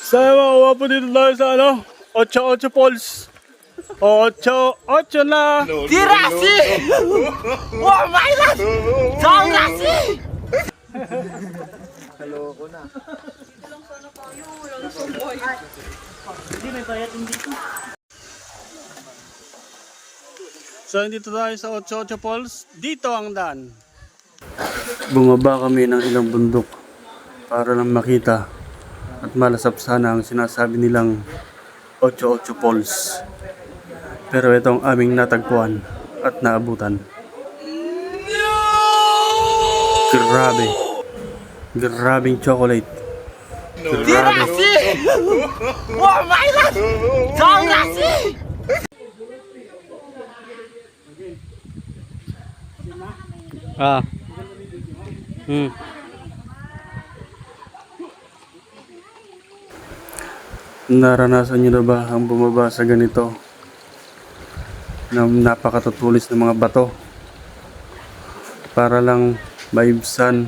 Sa mga wapo dito tayo sa ano? 8-8 Falls. 8-8 na. Dirasi! Oh my God! Dirasi! Kaloko na. So, dito tayo sa 8-8 Falls. Dito ang daan. Bumaba kami ng ilang bundok para lang makita at malasap sana ang sinasabi nilang 8-8 Falls. Pero ito ang aming natagpuan at naabutan. Grabe. Grabing chocolate. Grabe. Dirasi! Oh my God! Dirasi! Ah. Naranasan niyo na ba ang bumaba sa ganito? Na napakatutulis ng mga bato para lang maibsan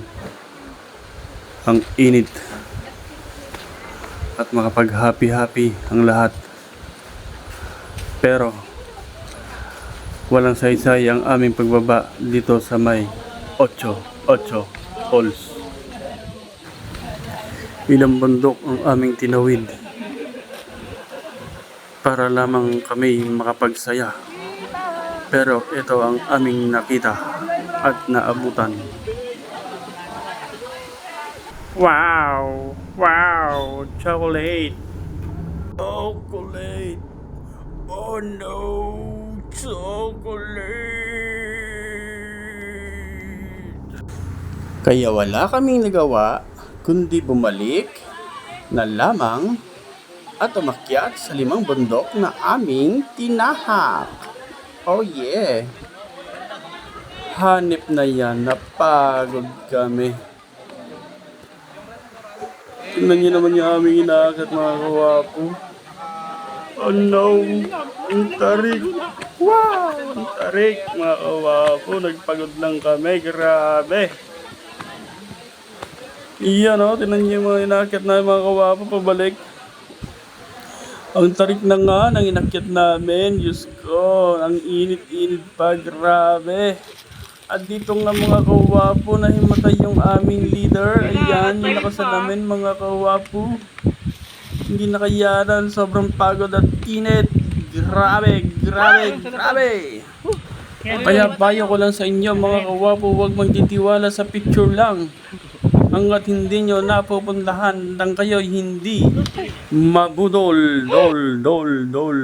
ang init at makapag-happy-happy ang lahat. Pero walang saysay ang aming pagbaba dito sa may 8-8 Falls. Ilang bundok ang aming tinawid para lamang kami makapagsaya. Pero ito ang aming nakita at naabutan. Wow! Wow! Chocolate! Chocolate! Oh no! Chocolate! Kaya wala kaming nagawa kundi bumalik na lamang at umakyat sa 5 bundok na aming tinahak. Oh yeah! Hanip na yan, napagod kami. Tingnan niyo naman yung aming inaakyat mga kawapo. Oh no! Ang tarik! Wow! Ang tarik mga kawapo. Nagpagod lang kami. Grabe! Iyan o, tingnan niyo yung mga inaakyat na mga kawapo pabalik. Ang tarik na nga ng inakyat namin. Diyos ko, ang init-init pa. Grabe! At dito nga mga kawapo, nahimatay yung aming leader. Ayan, yung nakasalamin mga kawapo. Hindi nakayanan, sobrang pagod at init. Grabe, grabe, grabe. Kaya payo ko lang sa inyo mga kawapo, huwag magtitiwala sa picture lang. Hanggat hindi nyo napupuntahan nang kayo hindi mabudol, dol.